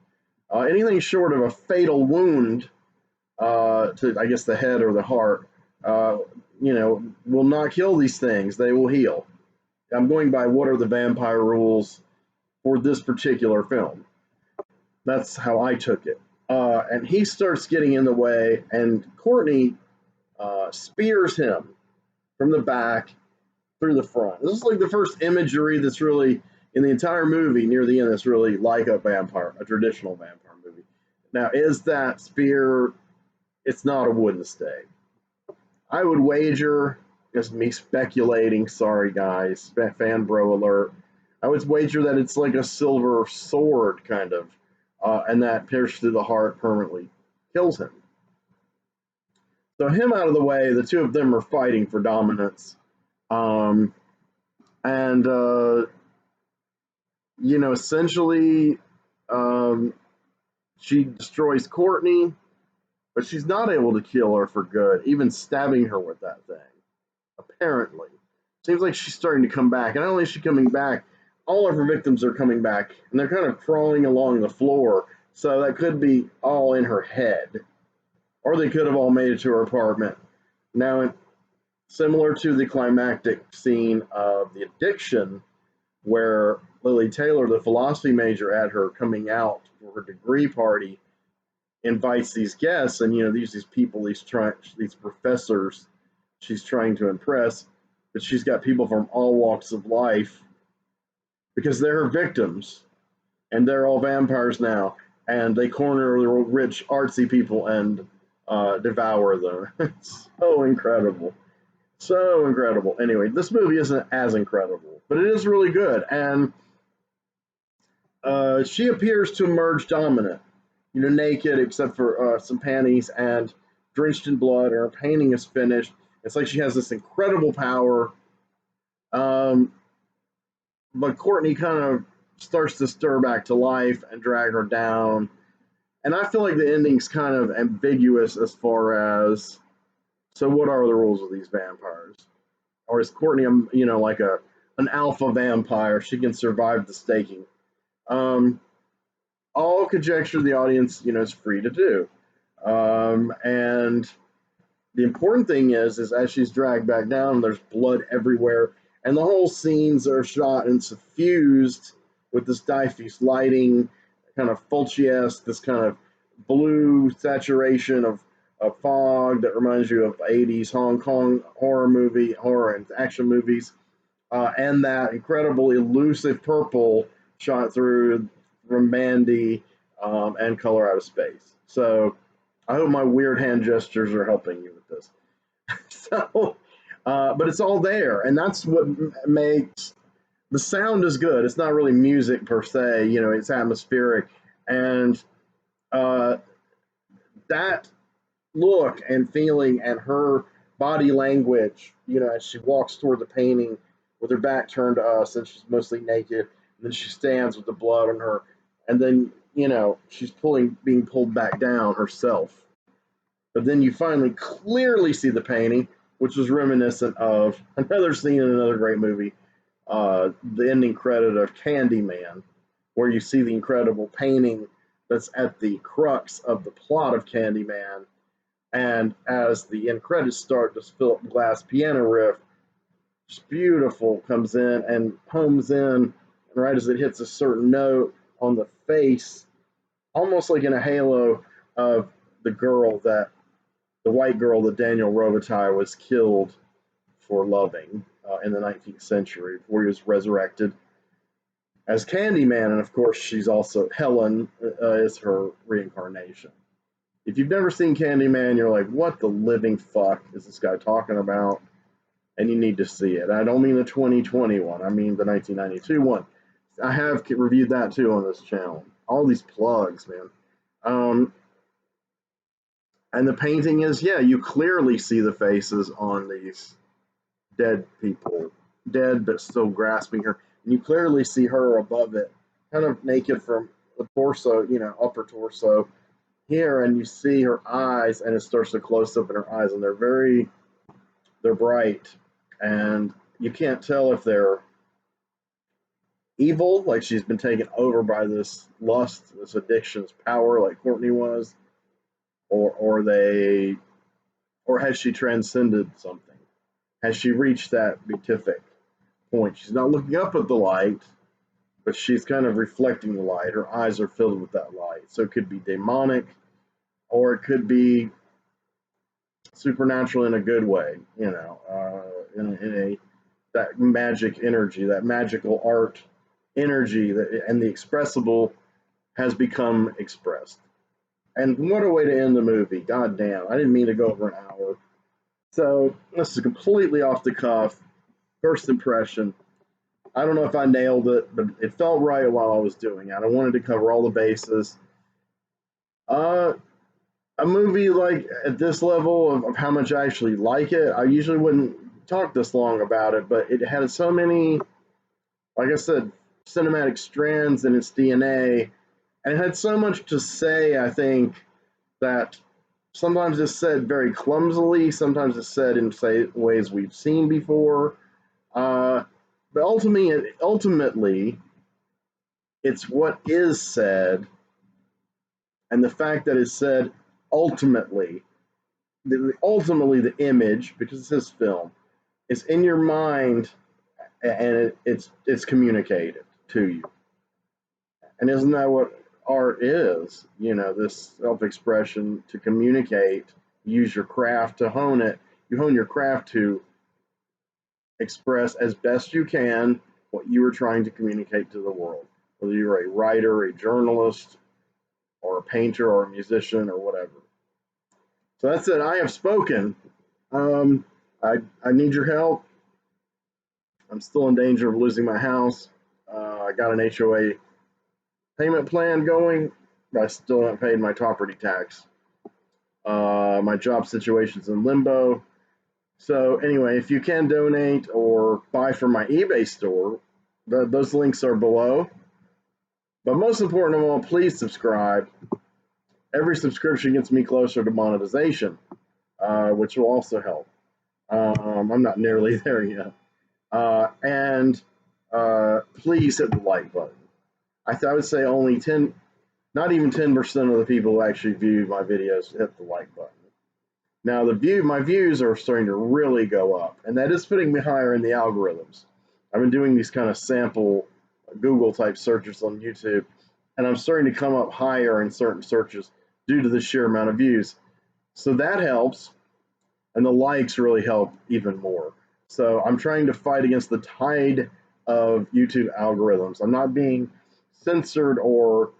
Anything short of a fatal wound to, I guess, the head or the heart, you know, will not kill these things. They will heal. I'm going by what are the vampire rules for this particular film. That's how I took it. And he starts getting in the way, and Courtney spears him from the back through the front. This is like the first imagery that's really in the entire movie near the end that's really like a traditional vampire movie. Now, is that spear? It's not a wooden stake. I would wager, just me speculating, sorry guys, fan bro alert, I would wager that it's like a silver sword kind of, and that pierced through the heart permanently kills him. So him out of the way, the two of them are fighting for dominance. And you know, essentially, she destroys Courtney, but she's not able to kill her for good, even stabbing her with that thing. Apparently, seems like she's starting to come back. And not only is she coming back, all of her victims are coming back, and they're kind of crawling along the floor. So that could be all in her head, or they could have all made it to her apartment. Now, similar to the climactic scene of The Addiction, where Lily Taylor, the philosophy major at her coming out for her degree party, invites these guests, and you know, these people, these professors she's trying to impress, but she's got people from all walks of life because they're her victims, and they're all vampires now, and they corner the rich artsy people and devour them. It's so incredible. So incredible. Anyway, this movie isn't as incredible, but it is really good. And she appears to emerge dominant, you know, naked except for some panties and drenched in blood, and her painting is finished. It's like she has this incredible power. But Courtney kind of starts to stir back to life and drag her down. And I feel like the ending's kind of ambiguous as far as, so what are the rules of these vampires? Or is Courtney, you know, like an alpha vampire? She can survive the staking. All conjecture the audience, you know, is free to do. And the important thing is as she's dragged back down, there's blood everywhere, and the whole scenes are shot and suffused with this diffuse lighting, kind of Fulci-esque, this kind of blue saturation of fog that reminds you of 80s Hong Kong horror and action movies, and that incredible elusive purple shot through from Mandy and Color Out of Space. So I hope my weird hand gestures are helping you with this. So, but it's all there, and that's what makes the sound is good. It's not really music per se, you know, it's atmospheric, and uh, that look and feeling and her body language, you know, as she walks toward the painting with her back turned to us and she's mostly naked, and then she stands with the blood on her, and then, you know, she's being pulled back down herself. But then you finally clearly see the painting, which was reminiscent of another scene in another great movie, the ending credit of Candyman, where you see the incredible painting that's at the crux of the plot of Candyman. And as the end credits start, this Philip Glass piano riff, just beautiful, comes in and homes in, and right as it hits a certain note on the face, almost like in a halo of the white girl that Daniel Robitaille was killed for loving in the 19th century before he was resurrected as Candyman. And of course, she's also Helen is her reincarnation. If you've never seen Candyman, you're like, what the living fuck is this guy talking about? And you need to see it. I don't mean the 2020 one. I mean the 1992 one. I have reviewed that too on this channel. All these plugs, man. And the painting is, yeah, you clearly see the faces on these dead people. Dead, but still grasping her. And you clearly see her above it, kind of naked from the torso, you know, upper torso here, and you see her eyes, and it starts to close up in her eyes, and they're bright, and you can't tell if they're evil, like she's been taken over by this lust, this addiction's power, like Courtney was, or has she transcended something? Has she reached that beatific point? She's not looking up at the light, but she's kind of reflecting the light. Her eyes are filled with that light. So it could be demonic, or it could be supernatural in a good way, you know, in a that magic energy, that magical art energy, and the expressible has become expressed. And what a way to end the movie. God damn, I didn't mean to go over an hour. So this is completely off the cuff. First impression. I don't know if I nailed it, but it felt right while I was doing it. I wanted to cover all the bases. A movie like at this level of how much I actually like it, I usually wouldn't talk this long about it, but it had so many, like I said, cinematic strands in its DNA, and it had so much to say, I think, that sometimes it's said very clumsily, sometimes it's said in ways we've seen before. But ultimately, it's what is said, and the fact that it's said ultimately the image, because it's his film, is in your mind, and it's communicated to you. And isn't that what art is? You know, this self-expression to communicate. Use your craft to hone it. You hone your craft to express as best you can what you are trying to communicate to the world, whether you're a writer, a journalist, or a painter, or a musician, or whatever. So that's it. I have spoken. I need your help. I'm still in danger of losing my house. I got an HOA payment plan going, but I still haven't paid my property tax. My job situation's in limbo. So anyway, if you can donate or buy from my eBay store, those links are below. But most important of all, please subscribe. Every subscription gets me closer to monetization, which will also help. I'm not nearly there yet. And please hit the like button. I would say only 10, not even 10% of the people who actually view my videos hit the like button. Now my views are starting to really go up, and that is putting me higher in the algorithms. I've been doing these kind of sample Google type searches on YouTube, and I'm starting to come up higher in certain searches due to the sheer amount of views. So that helps, and the likes really help even more. So I'm trying to fight against the tide of YouTube algorithms. I'm not being censored or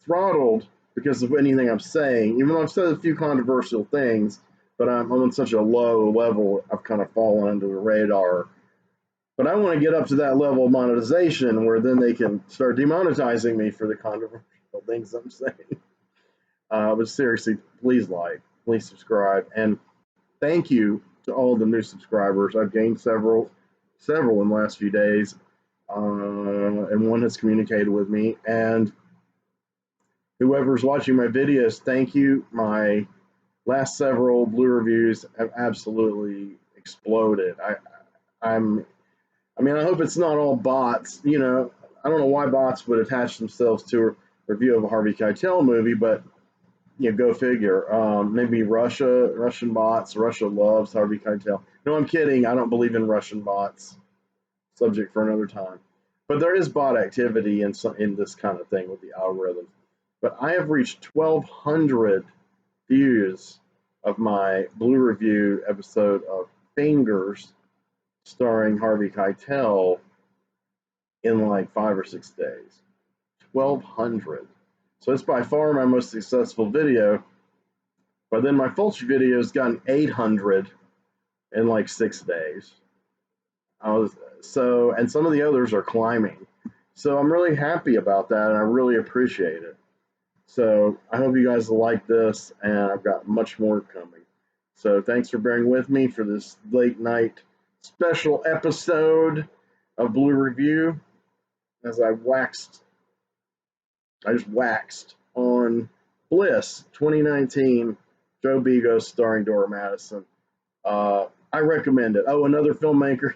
throttled because of anything I'm saying. Even though I've said a few controversial things, but I'm on such a low level, I've kind of fallen under the radar. But I want to get up to that level of monetization where then they can start demonetizing me for the controversial things I'm saying. But seriously, please like, please subscribe, and thank you to all the new subscribers. I've gained several in the last few days, and one has communicated with me. And whoever's watching my videos, thank you. My last several blue reviews have absolutely exploded. I mean, I hope it's not all bots. You know, I don't know why bots would attach themselves to a review of a Harvey Keitel movie, but you know, go figure. Maybe Russian bots. Russia loves Harvey Keitel. No, I'm kidding. I don't believe in Russian bots. Subject for another time. But there is bot activity in this kind of thing with the algorithms. But I have reached 1,200 views of my blue review episode of Fingers, starring Harvey Keitel, in like 5 or 6 days. 1,200. So it's by far my most successful video. But then my Fulci video has gotten 800 in like 6 days. And some of the others are climbing. So I'm really happy about that, and I really appreciate it. So I hope you guys like this, and I've got much more coming. So thanks for bearing with me for this late night special episode of Blue Review, as I just waxed on BLISS 2019, Joe Begos starring Dora Madison. I recommend it. Oh, another filmmaker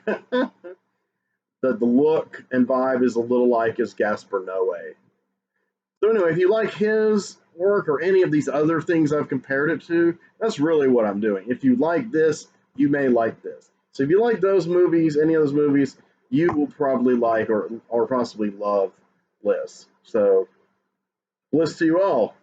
that the look and vibe is a little like is Gaspar Noé. So anyway, if you like his work or any of these other things I've compared it to, that's really what I'm doing. If you like this, you may like this. So if you like those movies, any of those movies, you will probably like or possibly love BLISS. So, BLISS to you all.